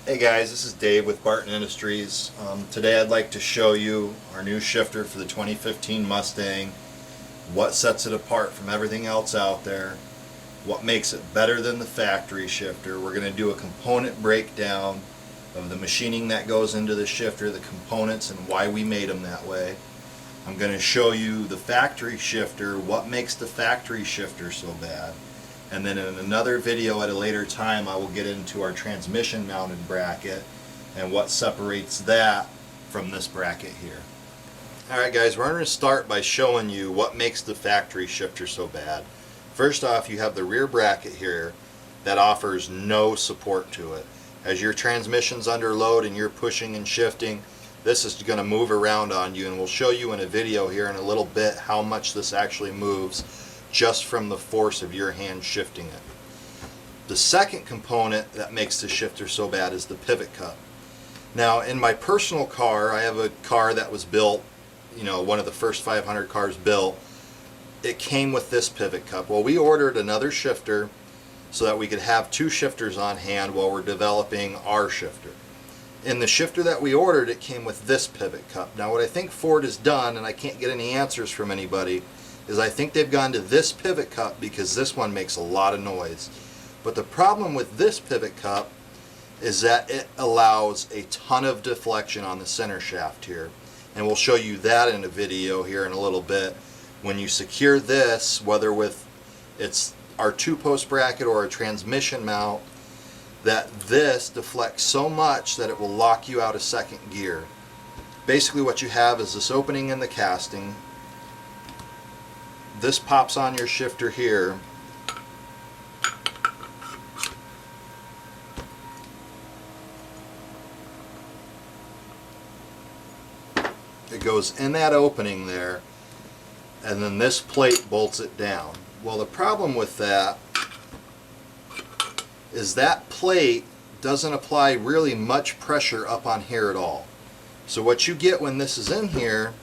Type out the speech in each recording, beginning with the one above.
Hey guys, this is Dave with Barton Industries. Today I'd like to show you our new shifter for the 2015 Mustang, what sets it apart from everything else out there, what makes it better than the factory shifter. We're going to do a component breakdown of the machining that goes into the shifter, the components, and why we made them that way. I'm going to show you the factory shifter, what makes the factory shifter so bad. And then in another video at a later time I will get into our transmission mounted bracket and what separates that from this bracket here. Alright guys, we're going to start by showing you what makes the factory shifter so bad. First off, you have the rear bracket here that offers no support to it. As your transmission's under load and you're pushing and shifting, this is going to move around on you, and we'll show you in a video here in a little bit how much this actually moves just from the force of your hand shifting it. The second component that makes the shifter so bad is the pivot cup. Now in my personal car, I have a car that was built, one of the first 500 cars built. It came with this pivot cup. Well, we ordered another shifter so that we could have two shifters on hand while we're developing our shifter. In the shifter that we ordered, it came with this pivot cup. Now what I think Ford has done, and I can't get any answers from anybody, is I think they've gone to this pivot cup because this one makes a lot of noise. But the problem with this pivot cup is that it allows a ton of deflection on the center shaft here. And we'll show you that in a video here in a little bit. When you secure this, whether with it's our 2-post bracket or a transmission mount, that this deflects so much that it will lock you out of second gear. Basically what you have is this opening in the casting. This pops on your shifter here. It goes in that opening there, and then this plate bolts it down. Well, the problem with that is that plate doesn't apply really much pressure up on here at all. So what you get when this is in here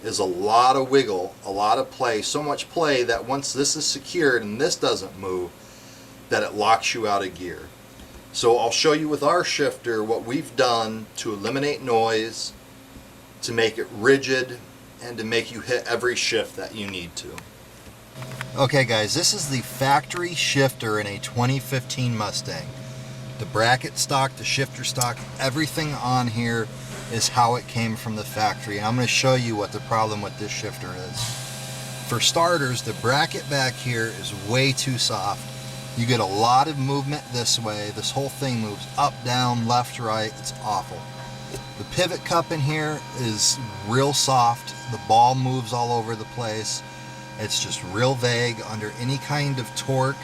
is a lot of wiggle, a lot of play, so much play that once this is secured and this doesn't move, that it locks you out of gear. So I'll show you with our shifter what we've done to eliminate noise, to make it rigid, and to make you hit every shift that you need to. Okay guys, this is the factory shifter in a 2015 Mustang. The bracket stock, the shifter stock, everything on here is how it came from the factory, and I'm going to show you what the problem with this shifter is. For starters, the bracket back here is way too soft. You get a lot of movement this way. This whole thing moves up, down, left, right. It's awful. The pivot cup in here is real soft. The ball moves all over the place. It's just real vague. Under any kind of torque,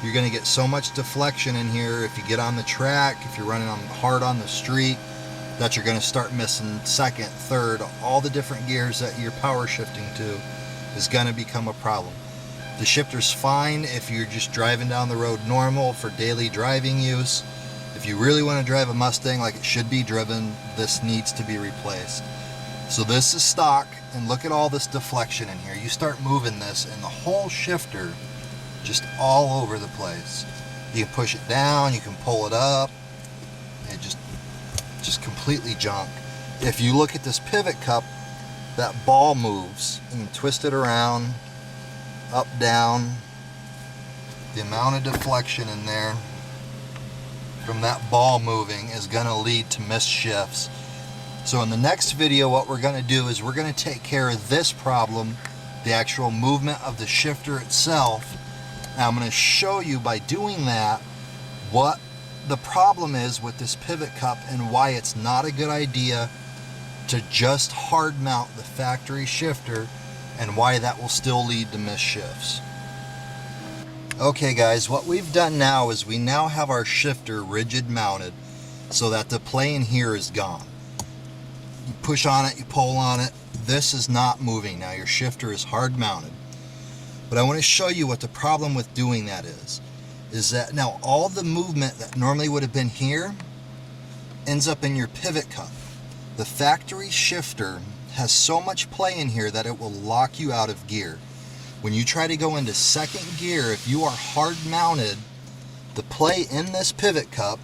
you're going to get so much deflection in here if you get on the track, if you're running hard on the street, that you're going to start missing second, third, all the different gears that you're power shifting to is going to become a problem. The shifter's fine if you're just driving down the road normal for daily driving use. If you really want to drive a Mustang like it should be driven, this needs to be replaced. So this is stock, and look at all this deflection in here. You start moving this and the whole shifter just all over the place. You can push it down, you can pull it up, it just completely junk. If you look at this pivot cup, that ball moves. You can twist it around, up, down. The amount of deflection in there from that ball moving is going to lead to missed shifts. So in the next video, what we're going to do is we're going to take care of this problem, the actual movement of the shifter itself. And I'm going to show you by doing that what the problem is with this pivot cup and why it's not a good idea to just hard mount the factory shifter, and why that will still lead to missed shifts. Okay guys, what we've done now is we now have our shifter rigid mounted so that the play in here is gone. You push on it, you pull on it, this is not moving now. Your shifter is hard mounted. But I want to show you what the problem with doing that is that now all the movement that normally would have been here ends up in your pivot cup. The factory shifter has so much play in here that it will lock you out of gear. When you try to go into second gear, if you are hard mounted, the play in this pivot cup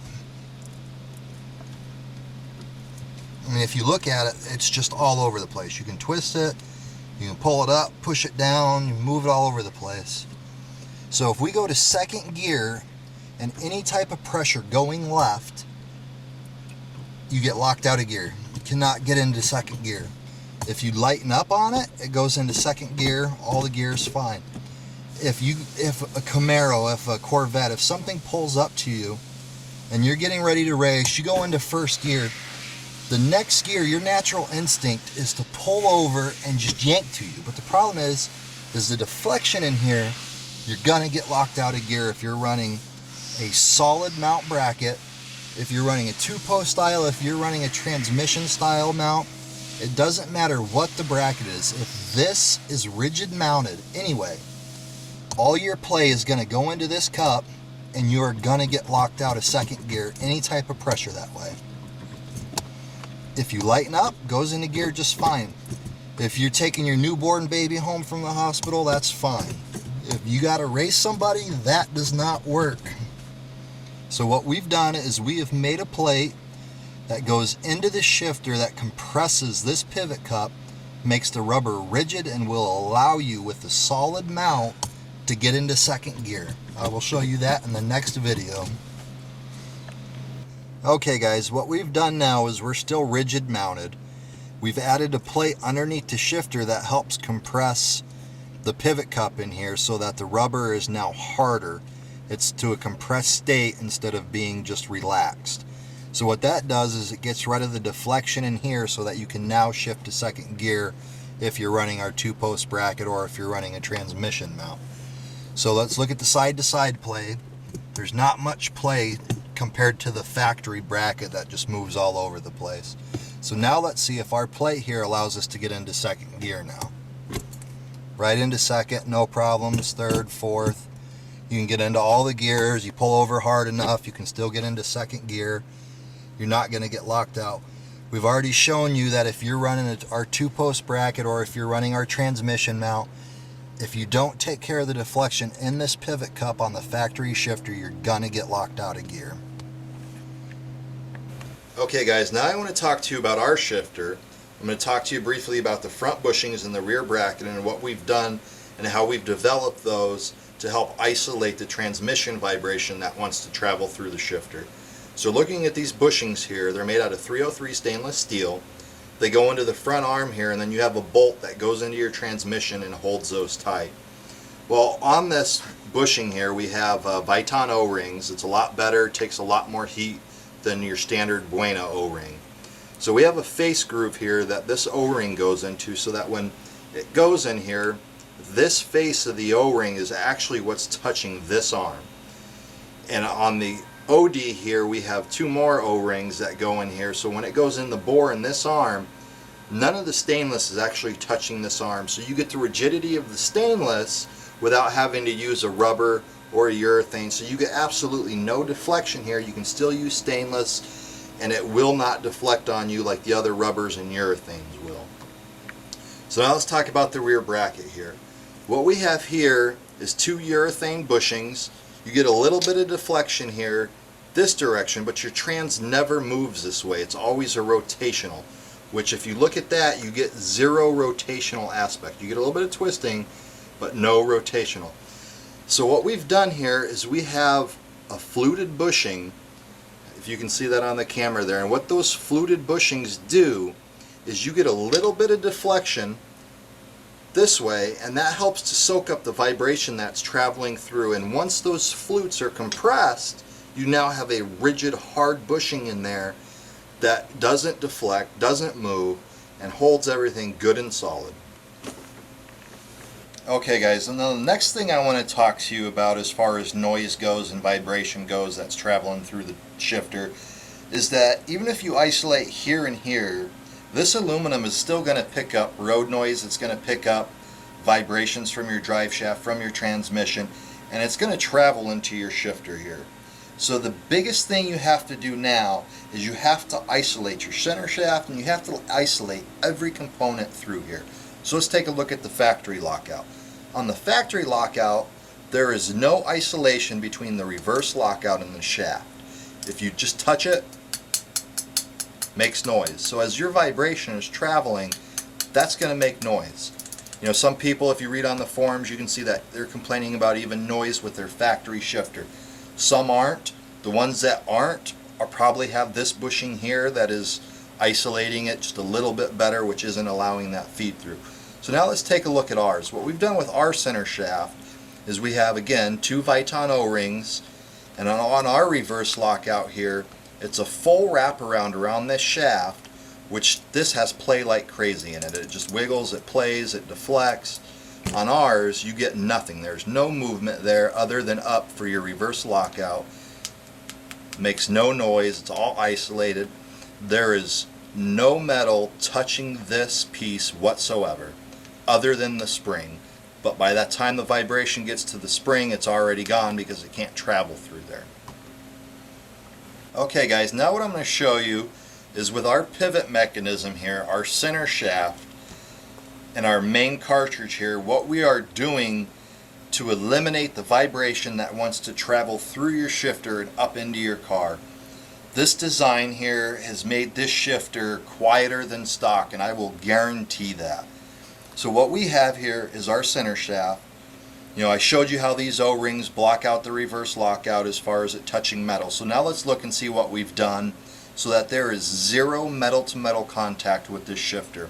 I mean, if you look at it, it's just all over the place. You can twist it, you can pull it up, push it down, you move it all over the place. So if we go to second gear and any type of pressure going left, you get locked out of gear. You cannot get into second gear. If you lighten up on it, it goes into second gear, all the gears fine. If a Camaro, if a Corvette, if something pulls up to you and you're getting ready to race, you go into first gear, the next gear, your natural instinct is to pull over and just yank to you. But the problem is the deflection in here, you're gonna get locked out of gear if you're running a solid mount bracket, if you're running a two-post style, if you're running a transmission style mount. It doesn't matter what the bracket is. If this is rigid mounted anyway, all your play is going to go into this cup and you're going to get locked out of second gear, any type of pressure that way. If you lighten up, goes into gear just fine. If you're taking your newborn baby home from the hospital, that's fine. If you got to race somebody, that does not work. So what we've done is we have made a plate that goes into the shifter that compresses this pivot cup, makes the rubber rigid, and will allow you with the solid mount to get into second gear. I will show you that in the next video. Okay guys, what we've done now is we're still rigid mounted. We've added a plate underneath the shifter that helps compress the pivot cup in here so that the rubber is now harder. It's to a compressed state instead of being just relaxed. So what that does is it gets rid of the deflection in here so that you can now shift to second gear if you're running our two-post bracket or if you're running a transmission mount. So let's look at the side-to-side play. There's not much play compared to the factory bracket that just moves all over the place. So now let's see if our plate here allows us to get into second gear now. Right into second, no problems. Third, fourth. You can get into all the gears. You pull over hard enough, you can still get into second gear. You're not going to get locked out. We've already shown you that if you're running our two-post bracket or if you're running our transmission mount, if you don't take care of the deflection in this pivot cup on the factory shifter, you're going to get locked out of gear. Okay guys, now I want to talk to you about our shifter. I'm going to talk to you briefly about the front bushings and the rear bracket and what we've done and how we've developed those to help isolate the transmission vibration that wants to travel through the shifter. So looking at these bushings here, they're made out of 303 stainless steel. They go into the front arm here, and then you have a bolt that goes into your transmission and holds those tight. Well, on this bushing here we have Barton O-rings. It's a lot better, takes a lot more heat than your standard Buena O-ring. So we have a face groove here that this O-ring goes into so that when it goes in here, this face of the O-ring is actually what's touching this arm. And on the OD here we have two more O-rings that go in here, so when it goes in the bore in this arm, none of the stainless is actually touching this arm, so you get the rigidity of the stainless without having to use a rubber or a urethane. So you get absolutely no deflection here. You can still use stainless and it will not deflect on you like the other rubbers and urethanes will. So now let's talk about the rear bracket here. What we have here is two urethane bushings. You get a little bit of deflection here this direction, but your trans never moves this way. It's always a rotational, which if you look at that, you get zero rotational aspect. You get a little bit of twisting, but no rotational. So what we've done here is we have a fluted bushing, if you can see that on the camera there, and what those fluted bushings do is you get a little bit of deflection this way, and that helps to soak up the vibration that's traveling through. And once those flutes are compressed, you now have a rigid, hard bushing in there that doesn't deflect, doesn't move, and holds everything good and solid. Okay guys, and the next thing I want to talk to you about as far as noise goes and vibration goes that's traveling through the shifter is that even if you isolate here and here, this aluminum is still going to pick up road noise. It's going to pick up vibrations from your drive shaft, from your transmission, and it's going to travel into your shifter here. So the biggest thing you have to do now is you have to isolate your center shaft, and you have to isolate every component through here. So let's take a look at the factory lockout. On the factory lockout, there is no isolation between the reverse lockout and the shaft. If you just touch it, makes noise. So as your vibration is traveling, that's going to make noise. You know, some people, if you read on the forums, you can see that they're complaining about even noise with their factory shifter. Some aren't. The ones that aren't are probably have this bushing here that is isolating it just a little bit better, which isn't allowing that feed through. So now let's take a look at ours. What we've done with our center shaft is we have, again, 2 Viton O-rings, and on our reverse lockout here, it's a full wraparound around this shaft, which this has play like crazy in it. It just wiggles, it plays, it deflects. On ours, you get nothing. There's no movement there other than up for your reverse lockout. Makes no noise, it's all isolated. There is no metal touching this piece whatsoever other than the spring. But by that time the vibration gets to the spring, it's already gone because it can't travel through there. Okay guys, now what I'm going to show you is with our pivot mechanism here, our center shaft, and our main cartridge here, what we are doing to eliminate the vibration that wants to travel through your shifter and up into your car. This design here has made this shifter quieter than stock, and I will guarantee that. So what we have here is our center shaft. You know, I showed you how these O-rings block out the reverse lockout as far as it touching metal. So now let's look and see what we've done so that there is zero metal to metal contact with this shifter.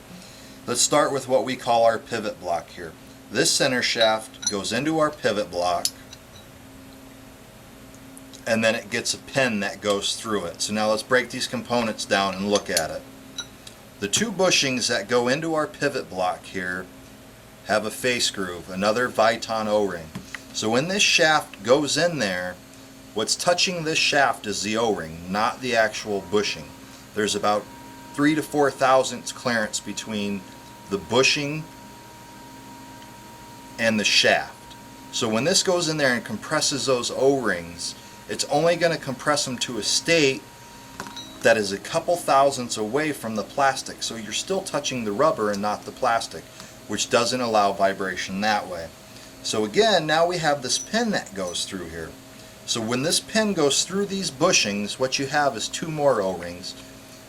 Let's start with what we call our pivot block here. This center shaft goes into our pivot block, and then it gets a pin that goes through it. So now let's break these components down and look at it. The 2 bushings that go into our pivot block here have a face groove, another Viton O-ring. So when this shaft goes in there, what's touching this shaft is the O-ring, not the actual bushing. There's about 3 to 4 thousandths clearance between the bushing and the shaft. So when this goes in there and compresses those O-rings, it's only going to compress them to a state that is a couple thousandths away from the plastic. So you're still touching the rubber and not the plastic, which doesn't allow vibration that way. So again, now we have this pin that goes through here. So when this pin goes through these bushings, what you have is 2 more O-rings.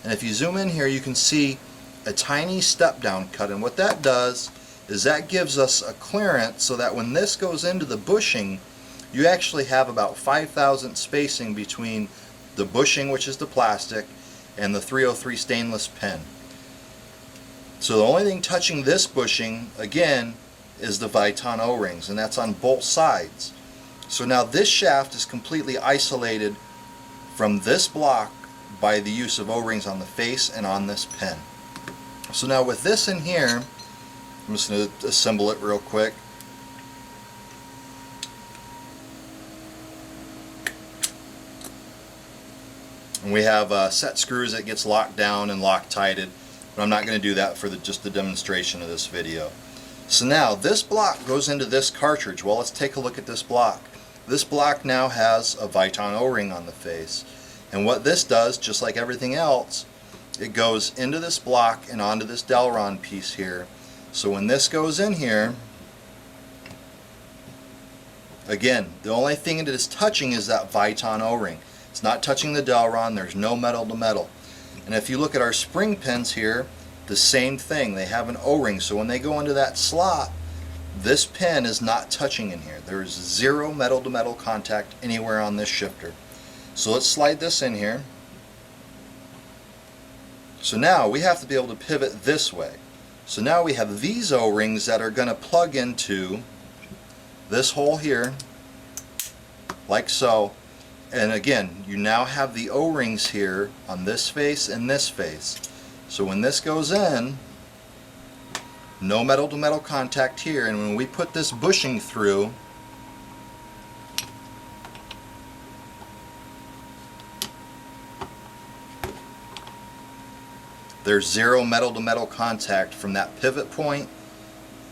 And if you zoom in here, you can see a tiny step down cut, and what that does is that gives us a clearance so that when this goes into the bushing, you actually have about 5 thousandths spacing between the bushing, which is the plastic, and the 303 stainless pin. So the only thing touching this bushing, again, is the Viton O-rings, and that's on both sides. So now this shaft is completely isolated from this block by the use of O-rings on the face and on this pin. So now with this in here, I'm just going to assemble it real quick. And we have set screws that gets locked down and Loctited, but I'm not going to do that for just the demonstration of this video. So now this block goes into this cartridge. Well, let's take a look at this block. This block now has a Viton O-ring on the face, and what this does, just like everything else, it goes into this block and onto this Delron piece here. So when this goes in here, again, the only thing it is touching is that Viton O-ring. It's not touching the Delron. There's no metal to metal. And if you look at our spring pins here, the same thing. They have an O-ring, so when they go into that slot, this pin is not touching in here. There is zero metal to metal contact anywhere on this shifter. So let's slide this in here. So now we have to be able to pivot this way. So now we have these O-rings that are going to plug into this hole here, like so. And again, you now have the O-rings here on this face and this face. So when this goes in, no metal to metal contact here, and when we put this bushing through, there's zero metal to metal contact from that pivot point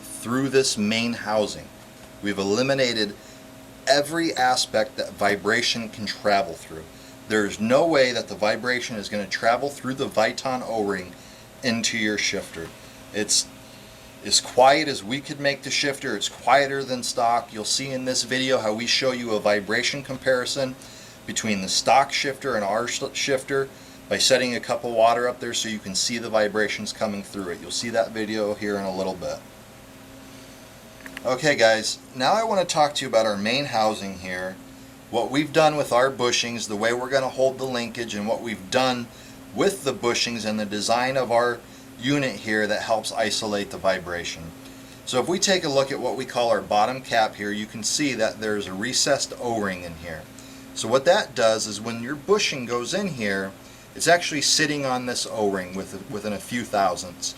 through this main housing. We've eliminated every aspect that vibration can travel through. There's no way that the vibration is going to travel through the Viton O-ring into your shifter. It's as quiet as we could make the shifter. It's quieter than stock. You'll see in this video how we show you a vibration comparison between the stock shifter and our shifter. by setting a cup of water up there so you can see the vibrations coming through it. You'll see that video here in a little bit. Okay guys, now I want to talk to you about our main housing here, what we've done with our bushings, the way we're going to hold the linkage, and what we've done with the bushings and the design of our unit here that helps isolate the vibration. So if we take a look at what we call our bottom cap here, you can see that there's a recessed O-ring in here. So what that does is when your bushing goes in here, it's actually sitting on this O-ring within a few thousandths.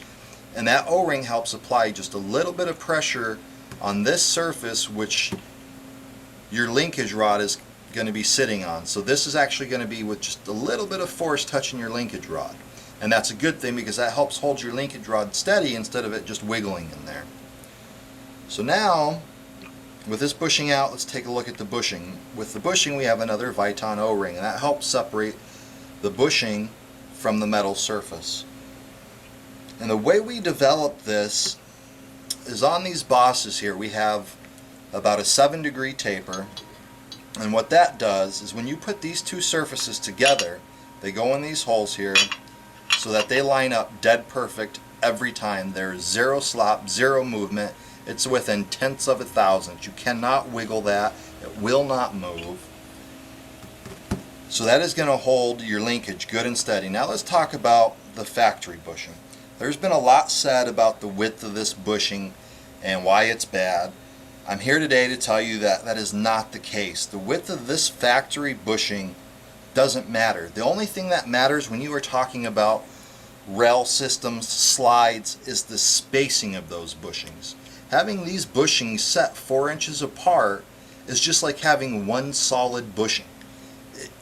And that O-ring helps apply just a little bit of pressure on this surface which your linkage rod is going to be sitting on. So this is actually going to be with just a little bit of force touching your linkage rod. And that's a good thing because that helps hold your linkage rod steady instead of it just wiggling in there. So now, with this bushing out, let's take a look at the bushing. With the bushing we have another Viton O-ring, and that helps separate the bushing from the metal surface. And the way we develop this is on these bosses here we have about a 7-degree taper, and what that does is when you put these two surfaces together, they go in these holes here so that they line up dead perfect every time. There's zero slop, zero movement. It's within tenths of a thousandth. You cannot wiggle that. It will not move. So that is going to hold your linkage good and steady. Now let's talk about the factory bushing. There's been a lot said about the width of this bushing and why it's bad. I'm here today to tell you that that is not the case. The width of this factory bushing doesn't matter. The only thing that matters when you are talking about rail systems, slides, is the spacing of those bushings. Having these bushings set 4 inches apart is just like having one solid bushing.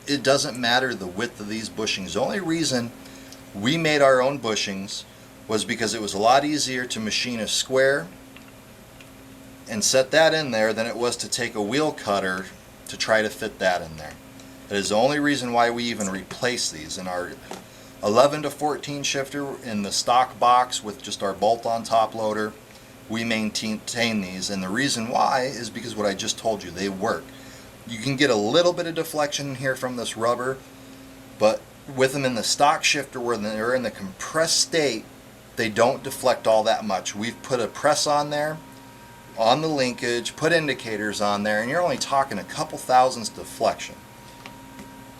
It doesn't matter the width of these bushings. The only reason we made our own bushings was because it was a lot easier to machine a square and set that in there than it was to take a wheel cutter to try to fit that in there. That is the only reason why we even replaced these. In our 11 to 14 shifter in the stock box with just our bolt-on top loader, we maintain these, and the reason why is because what I just told you, they work. You can get a little bit of deflection here from this rubber, but with them in the stock shifter where they're in the compressed state, they don't deflect all that much. We've put a press on there, on the linkage, put indicators on there, and you're only talking a couple thousandths deflection.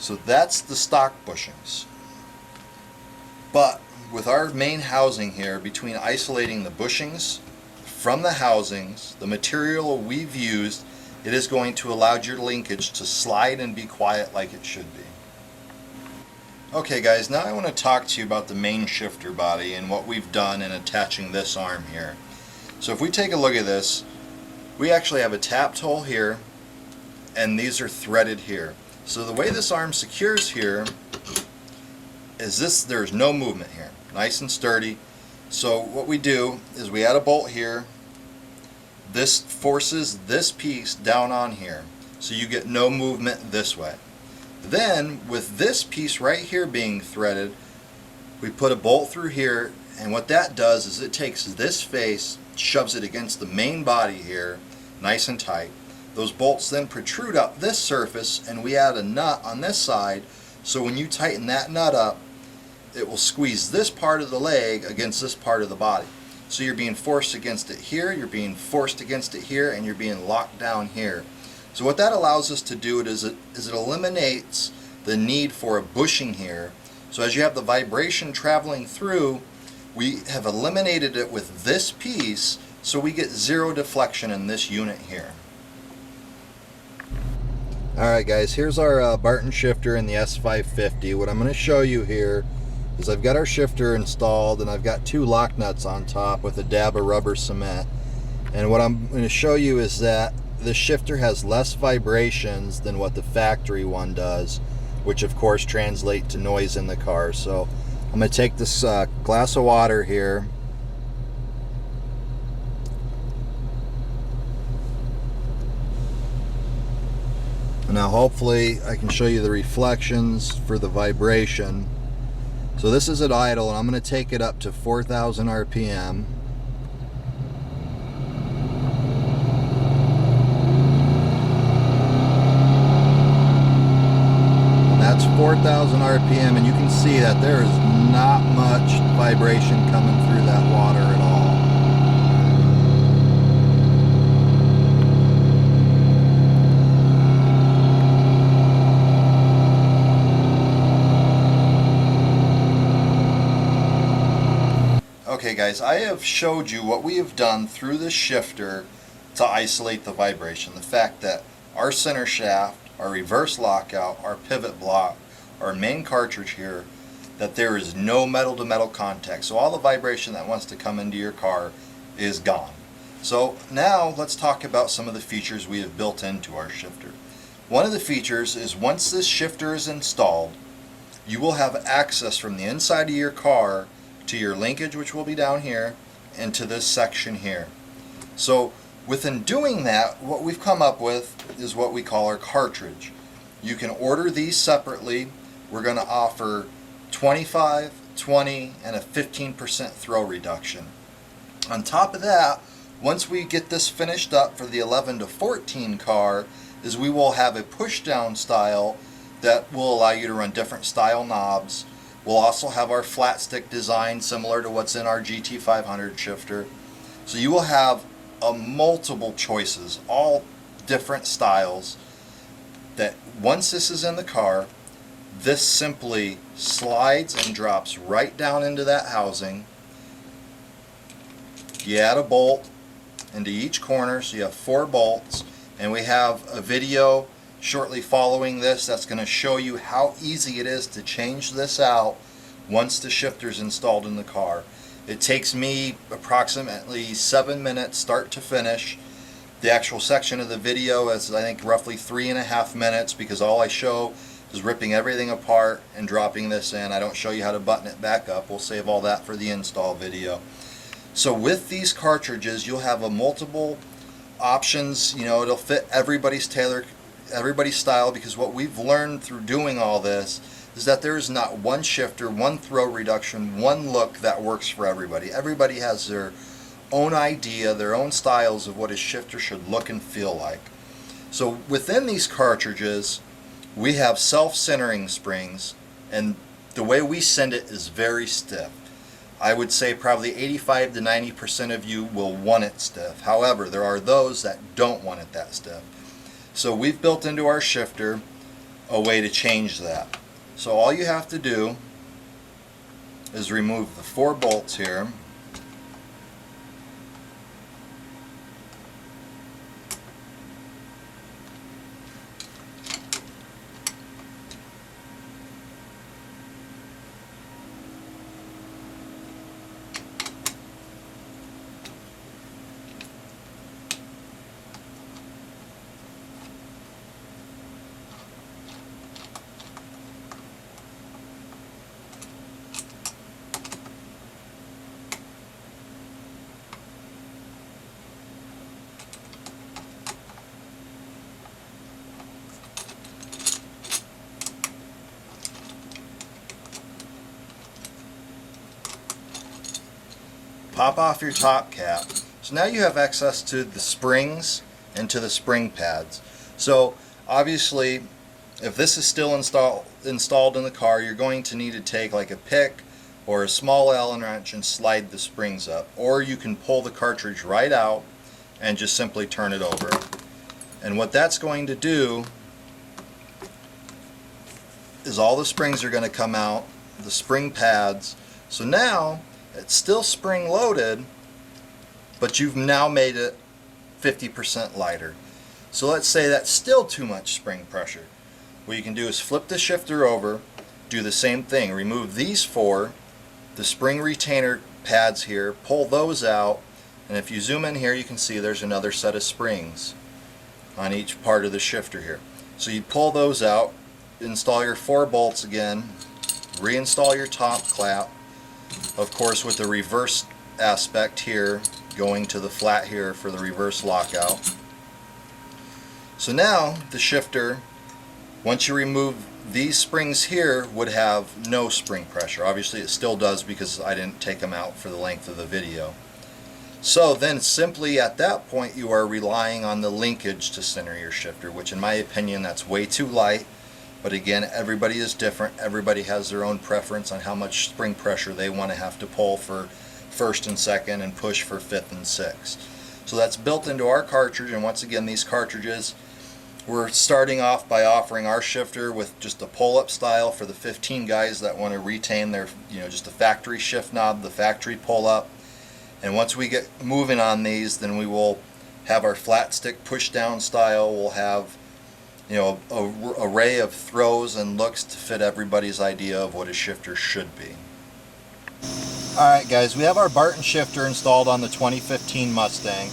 So that's the stock bushings. But with our main housing here, between isolating the bushings from the housings, the material we've used, it is going to allow your linkage to slide and be quiet like it should be. Okay guys, now I want to talk to you about the main shifter body and what we've done in attaching this arm here. So if we take a look at this, we actually have a tapped hole here, and these are threaded here. So the way this arm secures here is this, there's no movement here, nice and sturdy. So what we do is we add a bolt here. This forces this piece down on here, so you get no movement this way. Then with this piece right here being threaded, we put a bolt through here, and what that does is it takes this face, shoves it against the main body here, nice and tight. Those bolts then protrude up this surface, and we add a nut on this side, so when you tighten that nut up, it will squeeze this part of the leg against this part of the body. So you're being forced against it here, you're being forced against it here, and you're being locked down here. So what that allows us to do is it eliminates the need for a bushing here. So as you have the vibration traveling through, we have eliminated it with this piece, so we get zero deflection in this unit here. Alright guys, here's our Barton shifter in the S550. What I'm going to show you here is I've got our shifter installed, and I've got 2 lock nuts on top with a dab of rubber cement. And what I'm going to show you is that the shifter has less vibrations than what the factory one does, which of course translate to noise in the car. So I'm going to take this glass of water here, now hopefully I can show you the reflections for the vibration. So this is at idle, and I'm going to take it up to 4,000 RPM. And that's 4,000 RPM, and you can see that there is not much vibration coming through that water at all. Okay guys, I have showed you what we have done through this shifter to isolate the vibration. The fact that our center shaft, our reverse lockout, our pivot block, our main cartridge here, that there is no metal to metal contact. So all the vibration that wants to come into your car is gone. So now let's talk about some of the features we have built into our shifter. One of the features is once this shifter is installed, you will have access from the inside of your car to your linkage, which will be down here, and to this section here. So within doing that, what we've come up with is what we call our cartridge. You can order these separately. We're going to offer 25, 20, and a 15% throw reduction. On top of that, once we get this finished up for the 11 to 14 car, is we will have a push down style that will allow you to run different style knobs. We'll also have our flat stick design similar to what's in our GT500 shifter. So you will have multiple choices, all different styles, that once this is in the car, this simply slides and drops right down into that housing. You add a bolt into each corner, so you have 4 bolts, and we have a video shortly following this that's going to show you how easy it is to change this out once the shifter is installed in the car. It takes me approximately 7 minutes start to finish. The actual section of the video is, I think, roughly 3.5 minutes, because all I show is ripping everything apart and dropping this in. I don't show you how to button it back up. We'll save all that for the install video. So with these cartridges, you'll have a multiple options. You know, it'll fit everybody's style, because what we've learned through doing all this is that there is not one shifter, one throw reduction, one look that works for everybody. Everybody has their own idea, their own styles of what a shifter should look and feel like. So within these cartridges, we have self-centering springs, and the way we send it is very stiff. I would say probably 85 to 90% of you will want it stiff. However, there are those that don't want it that stiff. So we've built into our shifter a way to change that. So all you have to do is remove the 4 bolts here. Pop off your top cap. So now you have access to the springs and to the spring pads. So obviously, if this is still installed in the car, you're going to need to take like a pick or a small Allen wrench and slide the springs up. Or you can pull the cartridge right out and just simply turn it over. And what that's going to do is all the springs are going to come out, the spring pads. So now it's still spring loaded, but you've now made it 50% lighter. So let's say that's still too much spring pressure. What you can do is flip the shifter over, do the same thing, remove these 4, the spring retainer pads here, pull those out, and if you zoom in here you can see there's another set of springs on each part of the shifter here. So you pull those out, install your 4 bolts again, reinstall your top clap, of course with the reverse aspect here going to the flat here for the reverse lockout. So now the shifter, once you remove these springs here, would have no spring pressure. Obviously it still does because I didn't take them out for the length of the video. So then simply at that point you are relying on the linkage to center your shifter, which in my opinion that's way too light. But again, everybody is different. Everybody has their own preference on how much spring pressure they want to have to pull for first and second and push for fifth and sixth. So that's built into our cartridge, and once again, these cartridges, we're starting off by offering our shifter with just a pull-up style for the 15 guys that want to retain their, just a factory shift knob, the factory pull-up. And once we get moving on these, then we will have our flat stick push-down style. We'll have a array of throws and looks to fit everybody's idea of what a shifter should be. Alright guys, we have our Barton shifter installed on the 2015 Mustang.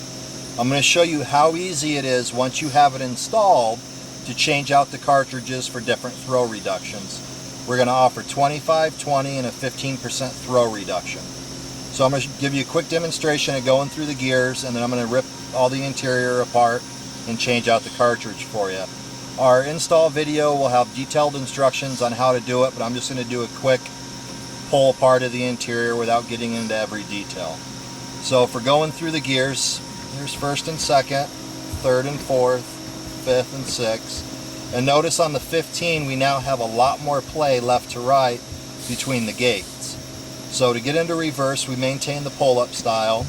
I'm going to show you how easy it is once you have it installed to change out the cartridges for different throw reductions. We're going to offer 25, 20, and a 15% throw reduction. So I'm going to give you a quick demonstration of going through the gears, and then I'm going to rip all the interior apart and change out the cartridge for you. Our install video will have detailed instructions on how to do it, but I'm just going to do a quick pull apart of the interior without getting into every detail. So if we're going through the gears, here's first and second, third and fourth, fifth and sixth. And notice on the 15 we now have a lot more play left to right between the gates. So to get into reverse, we maintain the pull-up style.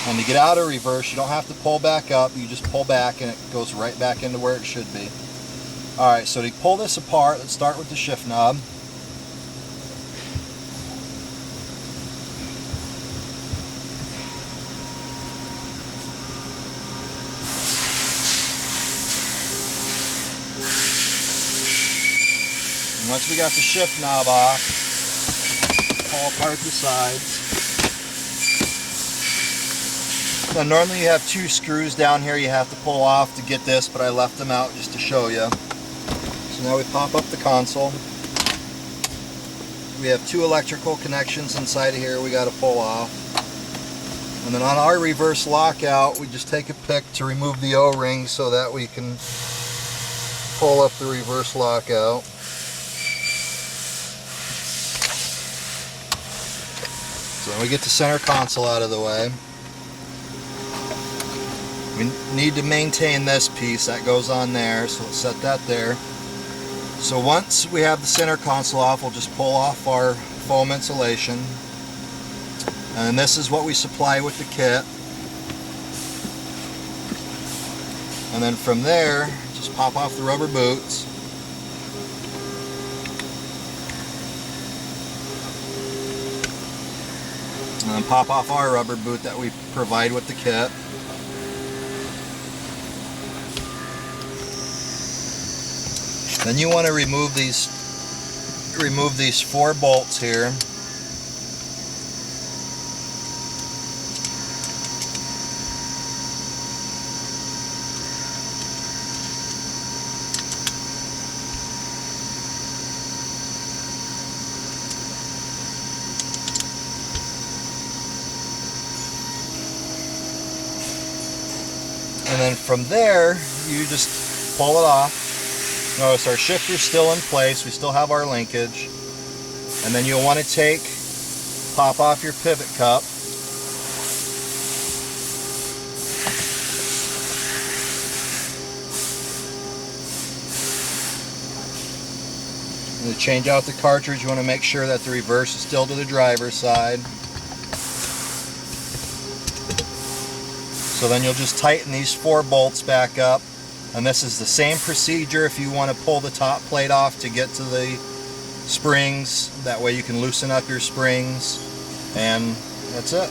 And to get out of reverse, you don't have to pull back up, you just pull back and it goes right back into where it should be. Alright, so to pull this apart, let's start with the shift knob. And once we got the shift knob off, pull apart the sides. Now normally you have two screws down here you have to pull off to get this, but I left them out just to show you. So now we pop up the console. We have two electrical connections inside of here we got to pull off. And then on our reverse lockout, we just take a pick to remove the O-ring so that we can pull up the reverse lockout. So we get the center console out of the way. We need to maintain this piece that goes on there, so let's set that there. So once we have the center console off, we'll just pull off our foam insulation. And then this is what we supply with the kit. And then from there, just pop off the rubber boots. And then pop off our rubber boot that we provide with the kit. Then you want to remove these 4 bolts here. And then from there, you just pull it off. Notice our shifter's still in place, we still have our linkage. And then you'll want to pop off your pivot cup. And to change out the cartridge, you want to make sure that the reverse is still to the driver's side. So then you'll just tighten these 4 bolts back up. And this is the same procedure if you want to pull the top plate off to get to the springs. That way you can loosen up your springs, and that's it.